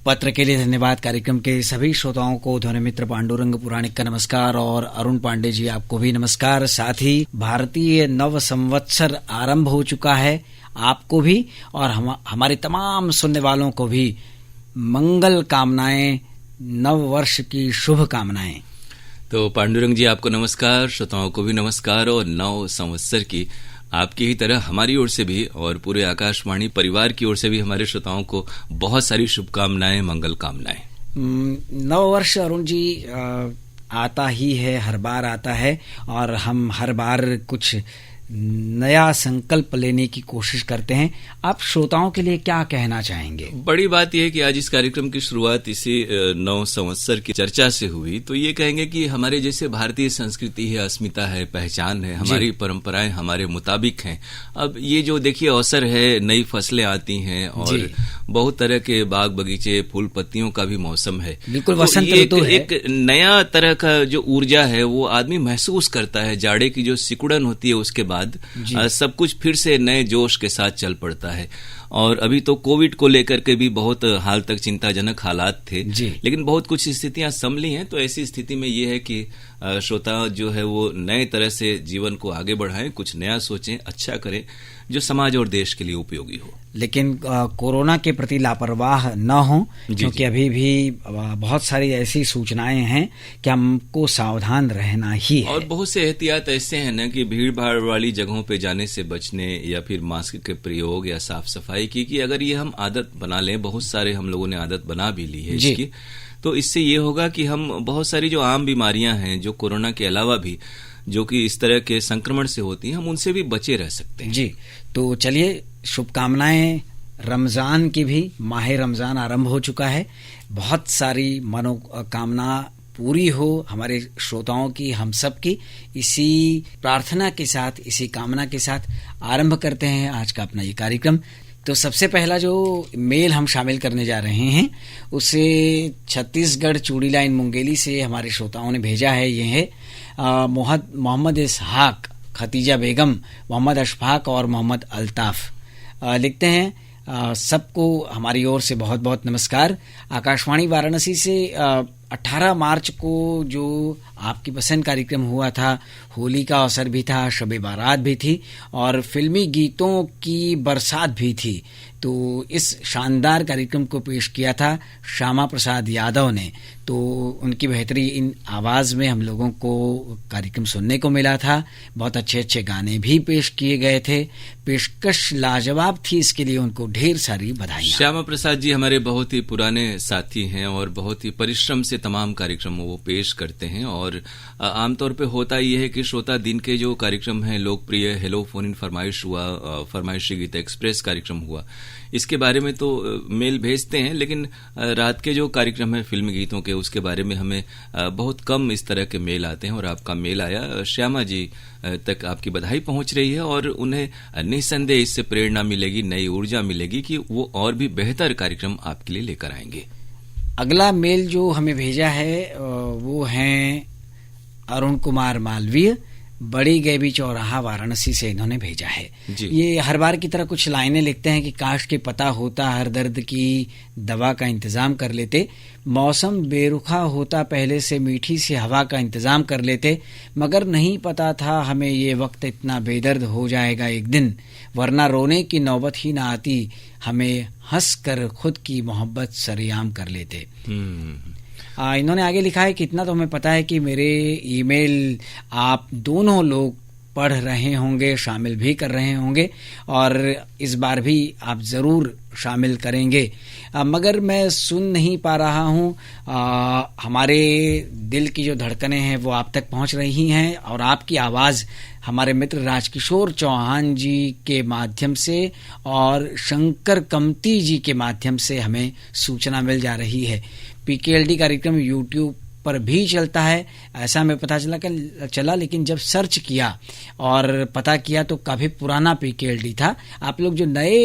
पत्र के लिए धन्यवाद। कार्यक्रम के सभी श्रोताओं को ध्वनि मित्र पांडुरंग पुराणिक का नमस्कार और अरुण पांडे जी आपको भी नमस्कार। साथ ही भारतीय नव संवत्सर आरंभ हो चुका है, आपको भी और हमारे तमाम सुनने वालों को भी मंगल कामनाएं, नव वर्ष की शुभ कामनाएं। तो पांडुरंग जी आपको नमस्कार, श्रोताओं को भी नमस्कार और नव संवत्सर की आपकी ही तरह हमारी ओर से भी और पूरे आकाशवाणी परिवार की ओर से भी हमारे श्रोताओं को बहुत सारी शुभकामनाएं, मंगल कामनाएं। नव वर्ष अरुण जी आता ही है, हर बार आता है और हम हर बार कुछ नया संकल्प लेने की कोशिश करते हैं। आप श्रोताओं के लिए क्या कहना चाहेंगे? बड़ी बात यह है कि आज इस कार्यक्रम की शुरुआत इसी नव संवत्सर की चर्चा से हुई, तो ये कहेंगे कि हमारे जैसे भारतीय संस्कृति है, अस्मिता है, पहचान है, हमारी परंपराएं हमारे मुताबिक हैं। अब ये जो देखिए अवसर है, नई फसलें आती हैं और बहुत तरह के बाग बगीचे, फूल पत्तियों का भी मौसम है। बिल्कुल वसंत ऋतु है। एक नया तरह का जो ऊर्जा है वो आदमी महसूस करता है। जाड़े की जो सिकुड़न होती है उसके बाद सब कुछ फिर से नए जोश के साथ चल पड़ता है। और अभी तो कोविड को लेकर के भी बहुत हाल तक चिंताजनक हालात थे, लेकिन बहुत कुछ स्थितियां संभली हैं। तो ऐसी स्थिति में ये है कि श्रोता जो है वो नए तरह से जीवन को आगे बढ़ाएं, कुछ नया सोचें, अच्छा करें जो समाज और देश के लिए उपयोगी हो। लेकिन कोरोना के प्रति लापरवाह न हो, क्योंकि अभी भी बहुत सारी ऐसी सूचनाएं हैं कि हमको सावधान रहना ही है। और बहुत से एहतियात ऐसे हैं ना कि भीड़ भाड़ वाली जगहों पे जाने से बचने या फिर मास्क के प्रयोग या साफ सफाई की, कि अगर ये हम आदत बना लें, बहुत सारे हम लोगों ने आदत बना भी ली है इसकी, तो इससे ये होगा कि हम बहुत सारी जो आम बीमारियां हैं जो कोरोना के अलावा भी जो कि इस तरह के संक्रमण से होती हैं, हम उनसे भी बचे रह सकते हैं। जी, तो चलिए शुभकामनाएं। रमजान की भी, माह रमजान आरंभ हो चुका है। बहुत सारी मनोकामना पूरी हो हमारे श्रोताओं की, हम सब की। इसी प्रार्थना के साथ, इसी कामना के साथ आरंभ करते हैं आज का अपना ये कार्यक्रम। तो सबसे पहला जो मेल हम शामिल करने जा रहे हैं उसे छत्तीसगढ़ चूड़ी लाइन मुंगेली से हमारे श्रोताओं ने भेजा है। ये है मोहम्मद इसहाक, खतीजा बेगम, मोहम्मद अशफाक और मोहम्मद अल्ताफ। लिखते हैं सबको हमारी ओर से बहुत बहुत नमस्कार। आकाशवाणी वाराणसी से 18 मार्च को जो आपकी पसंद कार्यक्रम हुआ था, होली का अवसर भी था, शबे बारात भी थी और फिल्मी गीतों की बरसात भी थी। तो इस शानदार कार्यक्रम को पेश किया था श्यामा प्रसाद यादव ने। तो उनकी बेहतरीन आवाज़ में हम लोगों को कार्यक्रम सुनने को मिला था। बहुत अच्छे अच्छे गाने भी पेश किए गए थे। पेशकश लाजवाब थी, इसके लिए उनको ढेर सारी बधाई। श्यामा प्रसाद जी हमारे बहुत ही पुराने साथी हैं और बहुत ही परिश्रम से तमाम कार्यक्रमों वो पेश करते हैं। और आमतौर पे होता ये है कि श्रोता दिन के जो कार्यक्रम हैं, लोकप्रिय हेलो फोन इन फरमाइश हुआ, फरमाइशी गीत एक्सप्रेस कार्यक्रम हुआ, इसके बारे में तो मेल भेजते हैं, लेकिन रात के जो कार्यक्रम है फिल्मी गीतों के, उसके बारे में हमें बहुत कम इस तरह के मेल आते हैं। और आपका मेल आया, श्यामा जी तक आपकी बधाई पहुंच रही है और उन्हें निसंदेह इससे प्रेरणा मिलेगी, नई ऊर्जा मिलेगी कि वो और भी बेहतर कार्यक्रम आपके लिए लेकर आएंगे। अगला मेल जो हमें भेजा है वो हैं अरुण कुमार मालवीय, बड़ी गैबी चौराहा वाराणसी से इन्होंने भेजा है। ये हर बार की तरह कुछ लाइनें लिखते हैं कि काश के पता होता, हर दर्द की दवा का इंतजाम कर लेते, मौसम बेरुखा होता, पहले से मीठी सी हवा का इंतजाम कर लेते, मगर नहीं पता था हमें ये वक्त इतना बेदर्द हो जाएगा एक दिन, वरना रोने की नौबत ही ना आती, हमें हंस कर खुद की मोहब्बत सरेआम कर लेते। इन्होंने आगे लिखा है कि इतना तो हमें पता है कि मेरे ईमेल आप दोनों लोग पढ़ रहे होंगे, शामिल भी कर रहे होंगे और इस बार भी आप ज़रूर शामिल करेंगे, मगर मैं सुन नहीं पा रहा हूँ। हमारे दिल की जो धड़कनें हैं वो आप तक पहुँच रही हैं और आपकी आवाज़ हमारे मित्र राजकिशोर चौहान जी के माध्यम से और शंकर कमती जी के माध्यम से हमें सूचना मिल जा रही है। PKLD कार्यक्रम YouTube पर भी चलता है, ऐसा हमें पता चला, लेकिन जब सर्च किया और पता किया तो काफ़ी पुराना PKLD था। आप लोग जो नए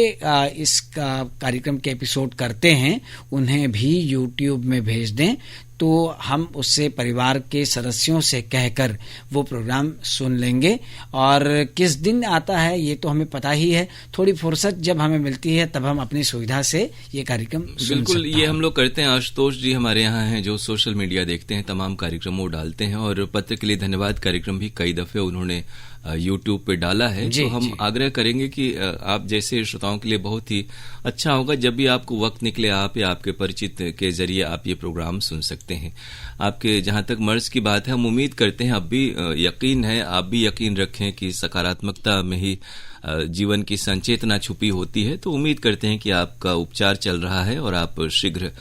इस कार्यक्रम के एपिसोड करते हैं उन्हें भी YouTube में भेज दें तो हम उससे परिवार के सदस्यों से कहकर वो प्रोग्राम सुन लेंगे। और किस दिन आता है ये तो हमें पता ही है, थोड़ी फुर्सत जब हमें मिलती है तब हम अपनी सुविधा से ये कार्यक्रम सुन बिल्कुल सकते ये हम लोग करते हैं। आशुतोष जी हमारे यहाँ हैं जो सोशल मीडिया देखते हैं, तमाम कार्यक्रमों डालते हैं, और पत्र के लिए धन्यवाद कार्यक्रम भी कई दफे उन्होंने यूट्यूब पे डाला है। तो हम आग्रह करेंगे कि आप जैसे श्रोताओं के लिए बहुत ही अच्छा होगा जब भी आपको वक्त निकले, आप या आपके परिचित के जरिए आप ये प्रोग्राम सुन सकते हैं। आपके जहां तक मर्ज की बात है, हम उम्मीद करते हैं, अब भी यकीन है, आप भी यकीन रखें कि सकारात्मकता में ही जीवन की संचेतना छुपी होती है। तो उम्मीद करते हैं कि आपका उपचार चल रहा है और आप शीघ्र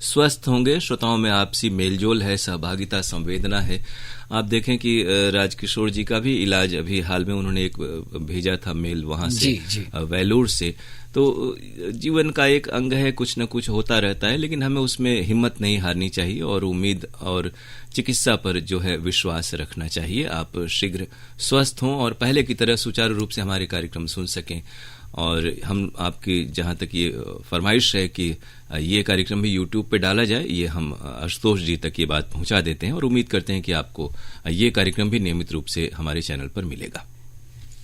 स्वस्थ होंगे। श्रोताओं में आपसी मेलजोल है, सहभागिता, संवेदना है। आप देखें कि राजकिशोर जी का भी इलाज अभी हाल में उन्होंने एक भेजा था मेल वहां से, वेलूर से। तो जीवन का एक अंग है, कुछ न कुछ होता रहता है, लेकिन हमें उसमें हिम्मत नहीं हारनी चाहिए और उम्मीद और चिकित्सा पर जो है विश्वास रखना चाहिए। आप शीघ्र स्वस्थ हों और पहले की तरह सुचारू रूप से हमारे कार्यक्रम सुन सकें। और हम आपकी जहां तक ये फरमाइश है कि ये कार्यक्रम भी यूट्यूब पे डाला जाए, ये हम आशुतोष जी तक ये बात पहुंचा देते हैं और उम्मीद करते हैं कि आपको ये कार्यक्रम भी नियमित रूप से हमारे चैनल पर मिलेगा।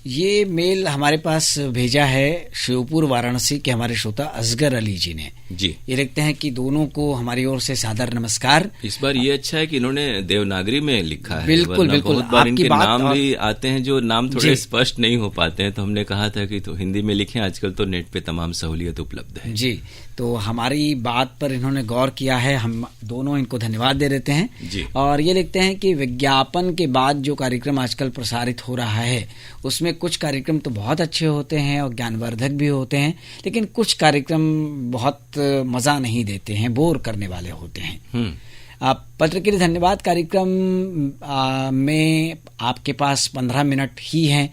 ये मेल हमारे पास भेजा है शिवपुर वाराणसी के हमारे श्रोता असगर अली जी ने। जी, ये लिखते हैं कि दोनों को हमारी ओर से सादर नमस्कार। इस बार ये अच्छा है कि इन्होंने देवनागरी में लिखा है। बिल्कुल बिल्कुल, बहुत बार इनके नाम भी आते हैं जो नाम थोड़े स्पष्ट नहीं हो पाते हैं, तो हमने कहा था कि तो हिंदी में लिखें, आजकल तो नेट पे तमाम सहूलियत उपलब्ध है। जी, तो हमारी बात पर इन्होंने गौर किया है, हम दोनों इनको धन्यवाद दे देते हैं जी। और ये लिखते हैं कि विज्ञापन के बाद जो कार्यक्रम आजकल प्रसारित हो रहा है उसमें कुछ कार्यक्रम तो बहुत अच्छे होते हैं और ज्ञानवर्धक भी होते हैं, लेकिन कुछ कार्यक्रम बहुत मजा नहीं देते हैं, बोर करने वाले होते हैं। आप पत्र के लिए धन्यवाद। कार्यक्रम में आपके पास 15 मिनट ही हैं,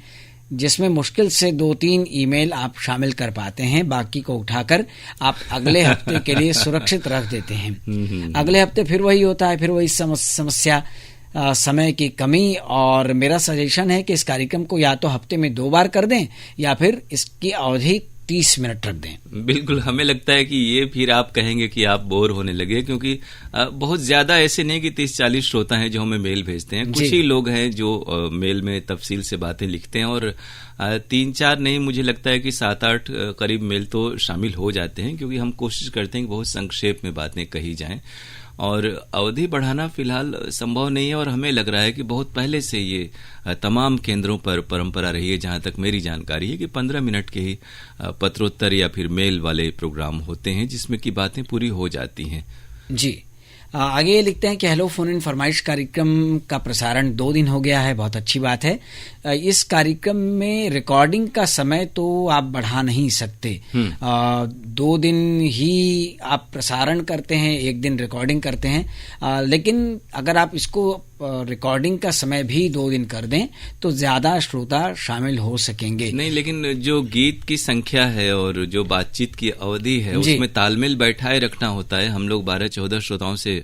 जिसमें मुश्किल से 2-3 ईमेल आप शामिल कर पाते हैं, बाकी को उठाकर आप अगले हफ्ते के लिए सुरक्षित रख देते हैं। अगले हफ्ते फिर वही होता है, फिर वही समस्या, समय की कमी। और मेरा सजेशन है कि इस कार्यक्रम को या तो हफ्ते में 2 बार कर दें या फिर इसकी अवधि 30 मिनट रख दें। बिल्कुल, हमें लगता है कि ये फिर आप कहेंगे कि आप बोर होने लगे, क्योंकि बहुत ज्यादा ऐसे नहीं कि 30-40 श्रोता हैं जो हमें मेल भेजते हैं। कुछ ही लोग हैं जो मेल में तफसील से बातें लिखते हैं और 3-4 नहीं, मुझे लगता है कि 7-8 करीब मेल तो शामिल हो जाते हैं, क्योंकि हम कोशिश करते हैं कि बहुत संक्षेप में बातें कही जाएं और अवधि बढ़ाना फिलहाल संभव नहीं है। और हमें लग रहा है कि बहुत पहले से ये तमाम केंद्रों पर परंपरा रही है, जहां तक मेरी जानकारी है, कि 15 मिनट के ही पत्रोत्तर या फिर मेल वाले प्रोग्राम होते हैं जिसमें की बातें पूरी हो जाती हैं। जी, आगे ये लिखते हैं कि हेलो फोन इन फरमाइश कार्यक्रम का प्रसारण 2 दिन हो गया है, बहुत अच्छी बात है। इस कार्यक्रम में रिकॉर्डिंग का समय तो आप बढ़ा नहीं सकते। 2 दिन ही आप प्रसारण करते हैं, 1 दिन रिकॉर्डिंग करते हैं, लेकिन अगर आप इसको रिकॉर्डिंग का समय भी 2 दिन कर दें तो ज्यादा श्रोता शामिल हो सकेंगे। नहीं, लेकिन जो गीत की संख्या है और जो बातचीत की अवधि है उसमें तालमेल बैठाए रखना होता है। हम लोग 12-14 श्रोताओं से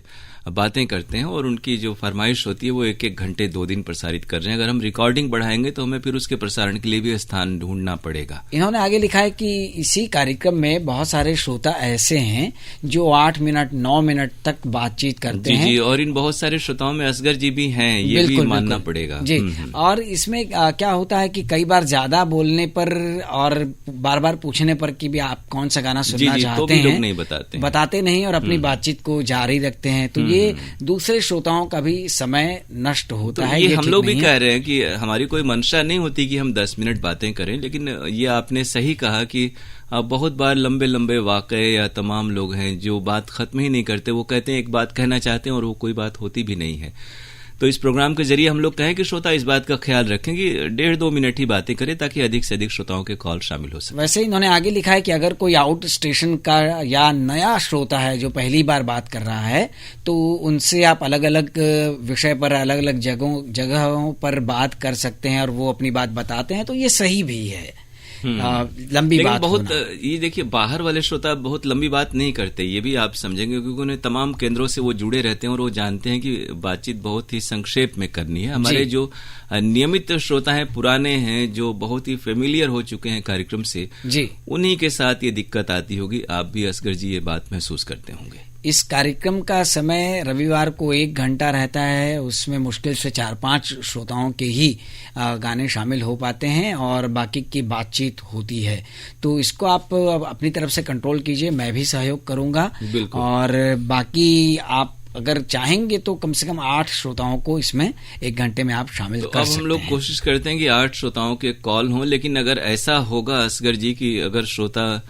बातें करते हैं और उनकी जो फरमाइश होती है वो 1-1 घंटे 2 दिन प्रसारित कर रहे हैं। अगर हम रिकॉर्डिंग बढ़ाएंगे तो हमें फिर उसके प्रसारण के लिए भी स्थान ढूंढना पड़ेगा। इन्होंने आगे लिखा है कि इसी कार्यक्रम में बहुत सारे श्रोता ऐसे हैं जो 8 मिनट 9 मिनट तक बातचीत करते हैं। जी, और इन बहुत सारे श्रोताओं में असगर जी भी हैं, ये भी मानना पड़ेगा। जी, और इसमें क्या होता है कि कई बार ज्यादा बोलने पर और बार बार पूछने पर कि भी आप कौन सा गाना सुनना चाहते हैं, लोग नहीं बताते नहीं और अपनी बातचीत को जारी रखते हैं, तो ये दूसरे श्रोताओं का भी समय नष्ट होता तो है। ये हम लोग भी कह रहे हैं कि हमारी कोई मंशा नहीं होती कि हम 10 मिनट बातें करें, लेकिन ये आपने सही कहा कि बहुत बार लंबे लंबे वाकये या तमाम लोग हैं जो बात खत्म ही नहीं करते, वो कहते हैं एक बात कहना चाहते हैं और वो कोई बात होती भी नहीं है। तो इस प्रोग्राम के जरिए हम लोग कहें कि श्रोता इस बात का ख्याल रखें कि 1.5-2 मिनट ही बातें करें ताकि अधिक से अधिक श्रोताओं के कॉल शामिल हो सके। वैसे इन्होंने आगे लिखा है कि अगर कोई आउट स्टेशन का या नया श्रोता है जो पहली बार बात कर रहा है तो उनसे आप अलग अलग विषय पर अलग अलग जगहों पर बात कर सकते हैं और वो अपनी बात बताते हैं, तो ये सही भी है। लंबी बात बहुत ये देखिए, बाहर वाले श्रोता बहुत लंबी बात नहीं करते, ये भी आप समझेंगे, क्योंकि उन्हें तमाम केंद्रों से वो जुड़े रहते हैं और वो जानते हैं कि बातचीत बहुत ही संक्षेप में करनी है। हमारे जो नियमित श्रोता हैं, पुराने हैं, जो बहुत ही फेमिलियर हो चुके हैं कार्यक्रम से, जी, उन्हीं के साथ ये दिक्कत आती होगी। आप भी असगर जी ये बात महसूस करते होंगे। इस कार्यक्रम का समय रविवार को 1 घंटा रहता है, उसमें मुश्किल से 4-5 श्रोताओं के ही गाने शामिल हो पाते हैं और बाकी की बातचीत होती है। तो इसको आप अपनी तरफ से कंट्रोल कीजिए, मैं भी सहयोग करूंगा और बाकी आप अगर चाहेंगे तो कम से कम 8 श्रोताओं को इसमें 1 घंटे में आप शामिल कर सकते हैं। अब हम लोग कोशिश करते हैं कि 8 श्रोताओं के कॉल हों, लेकिन अगर ऐसा होगा असगर जी कि अगर श्रोता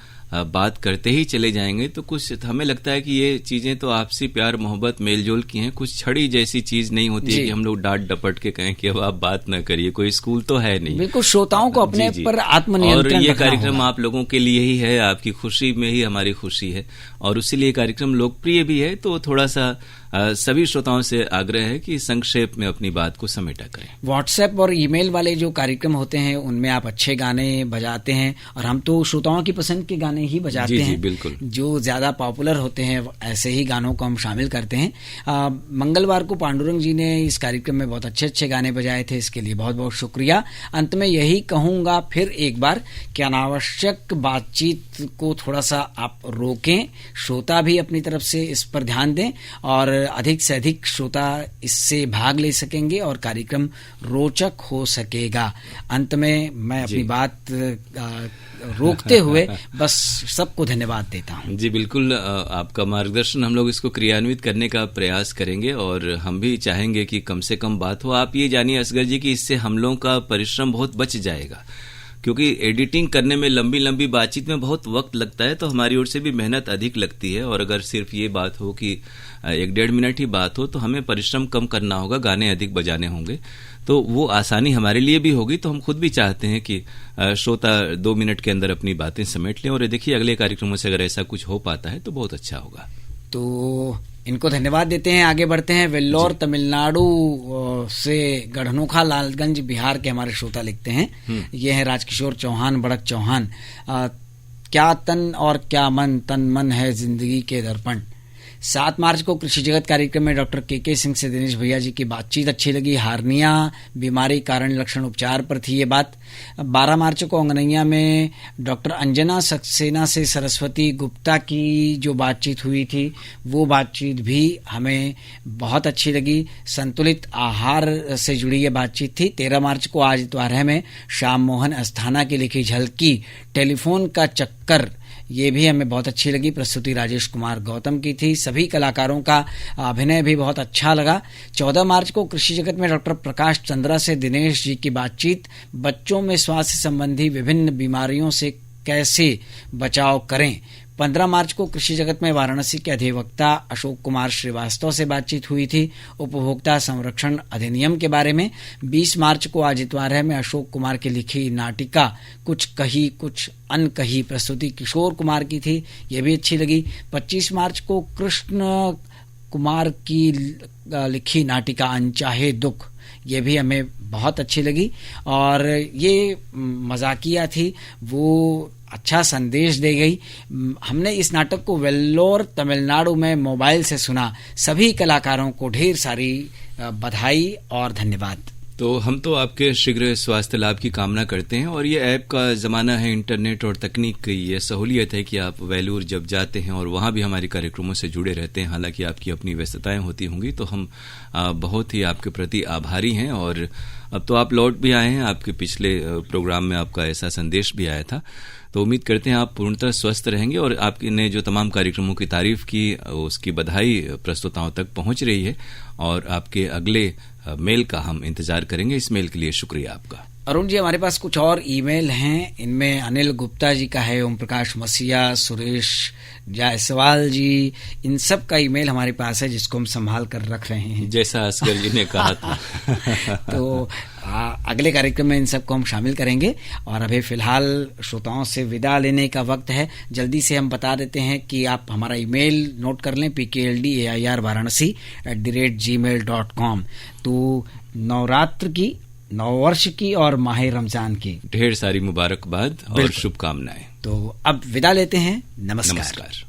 बात करते ही चले जाएंगे तो कुछ हमें लगता है कि ये चीजें तो आपसी प्यार मोहब्बत मेलजोल की हैं, कुछ छड़ी जैसी चीज नहीं होती है कि हम लोग डांट डपट के कहें कि अब आप बात न करिए, कोई स्कूल तो है नहीं। बिल्कुल, श्रोताओं को अपने पर आत्मनियंत्रण और ये कार्यक्रम आप लोगों के लिए ही है, आपकी खुशी में ही हमारी खुशी है और उसीलिए कार्यक्रम लोकप्रिय भी है। तो थोड़ा सा सभी श्रोताओं से आग्रह है कि संक्षेप में अपनी बात को समेटा करें। व्हाट्सएप और ईमेल वाले जो कार्यक्रम होते हैं उनमें आप अच्छे गाने बजाते हैं और हम तो श्रोताओं की पसंद के गाने ही बजाते हैं। बिल्कुल, जो ज्यादा पॉपुलर होते हैं ऐसे ही गानों को हम शामिल करते हैं। मंगलवार को पांडुरंग जी ने इस कार्यक्रम में बहुत अच्छे अच्छे गाने बजाए थे, इसके लिए बहुत बहुत शुक्रिया। अंत में यही कहूंगा फिर एक बार कि अनावश्यक बातचीत को थोड़ा सा आप रोकें, श्रोता भी अपनी तरफ से इस पर ध्यान दें और अधिक से अधिक श्रोता इससे भाग ले सकेंगे और कार्यक्रम रोचक हो सकेगा। अंत में मैं अपनी बात रोकते हुए बस सबको धन्यवाद देता हूं। जी बिल्कुल, आपका मार्गदर्शन हम लोग इसको क्रियान्वित करने का प्रयास करेंगे और हम भी चाहेंगे कि कम से कम बात हो। आप ये जानिए असगर जी कि इससे हम लोगों का परिश्रम बहुत बच जाएगा, क्योंकि एडिटिंग करने में लंबी लंबी बातचीत में बहुत वक्त लगता है, तो हमारी ओर से भी मेहनत अधिक लगती है। और अगर सिर्फ ये बात हो कि 1-1.5 मिनट ही बात हो तो हमें परिश्रम कम करना होगा, गाने अधिक बजाने होंगे, तो वो आसानी हमारे लिए भी होगी। तो हम खुद भी चाहते हैं कि श्रोता 2 मिनट के अंदर अपनी बातें समेट लें और देखिए अगले कार्यक्रमों से अगर ऐसा कुछ हो पाता है तो बहुत अच्छा होगा। तो इनको धन्यवाद देते हैं, आगे बढ़ते हैं। वेल्लोर तमिलनाडु से गढ़नोखा लालगंज बिहार के हमारे श्रोता लिखते हैं, ये है राजकिशोर चौहान, बड़क चौहान। क्या तन और क्या मन, तन मन है जिंदगी के दर्पण। 7 मार्च को कृषि जगत कार्यक्रम में डॉक्टर के सिंह से दिनेश भैया जी की बातचीत अच्छी लगी। हार्निया बीमारी कारण लक्षण उपचार पर थी ये बात। 12 मार्च को अंगनैया में डॉक्टर अंजना सक्सेना से सरस्वती गुप्ता की जो बातचीत हुई थी वो बातचीत भी हमें बहुत अच्छी लगी। संतुलित आहार से जुड़ी ये बातचीत थी। 13 मार्च को आज द्वारह में श्याम मोहन अस्थाना की लिखी झलकी टेलीफोन का चक्कर, ये भी हमें बहुत अच्छी लगी। प्रस्तुति राजेश कुमार गौतम की थी। सभी कलाकारों का अभिनय भी बहुत अच्छा लगा। 14 मार्च को कृषि जगत में डॉक्टर प्रकाश चंद्रा से दिनेश जी की बातचीत, बच्चों में स्वास्थ्य संबंधी विभिन्न बीमारियों से कैसे बचाव करें। 15 मार्च को कृषि जगत में वाराणसी के अधिवक्ता अशोक कुमार श्रीवास्तव से बातचीत हुई थी उपभोक्ता संरक्षण अधिनियम के बारे में। 20 मार्च को आज इतवार में अशोक कुमार की लिखी नाटिका कुछ कही कुछ अनकही, प्रस्तुति किशोर कुमार की थी, ये भी अच्छी लगी। 25 मार्च को कृष्ण कुमार की लिखी नाटिका अनचाहे दुख, ये भी हमें बहुत अच्छी लगी और ये मजाकिया थी, वो अच्छा संदेश दे गई। हमने इस नाटक को वेल्लोर तमिलनाडु में मोबाइल से सुना। सभी कलाकारों को ढेर सारी बधाई और धन्यवाद। तो हम तो आपके शीघ्र स्वास्थ्य लाभ की कामना करते हैं और ये ऐप का ज़माना है, इंटरनेट और तकनीक की ये सहूलियत है कि आप वेलूर जब जाते हैं और वहाँ भी हमारे कार्यक्रमों से जुड़े रहते हैं। हालांकि आपकी अपनी व्यस्तताएं होती होंगी, तो हम बहुत ही आपके प्रति आभारी हैं। और अब तो आप लौट भी आए हैं, आपके पिछले प्रोग्राम में आपका ऐसा संदेश भी आया था, तो उम्मीद करते हैं आप पूर्णतः स्वस्थ रहेंगे। और आपने जो तमाम कार्यक्रमों की तारीफ की उसकी बधाई प्रस्तुताओं तक पहुंच रही है और आपके अगले मेल का हम इंतजार करेंगे। इस मेल के लिए शुक्रिया आपका। अरुण जी, हमारे पास कुछ और ईमेल हैं। इनमें अनिल गुप्ता जी का है, ओम प्रकाश मसीहा, सुरेश जायसवाल जी, इन सब का ईमेल हमारे पास है जिसको हम संभाल कर रख रहे हैं, जैसा असगर जी ने कहा था। तो अगले कार्यक्रम में इन सबको हम शामिल करेंगे। और अभी फिलहाल श्रोताओं से विदा लेने का वक्त है। जल्दी से हम बता देते हैं कि आप हमारा ईमेल नोट कर लें, pkldair@gmail.com। तो नवरात्र की, नववर्ष की और माह रमजान की ढेर सारी मुबारकबाद और शुभकामनाएं। तो अब विदा लेते हैं। नमस्कार।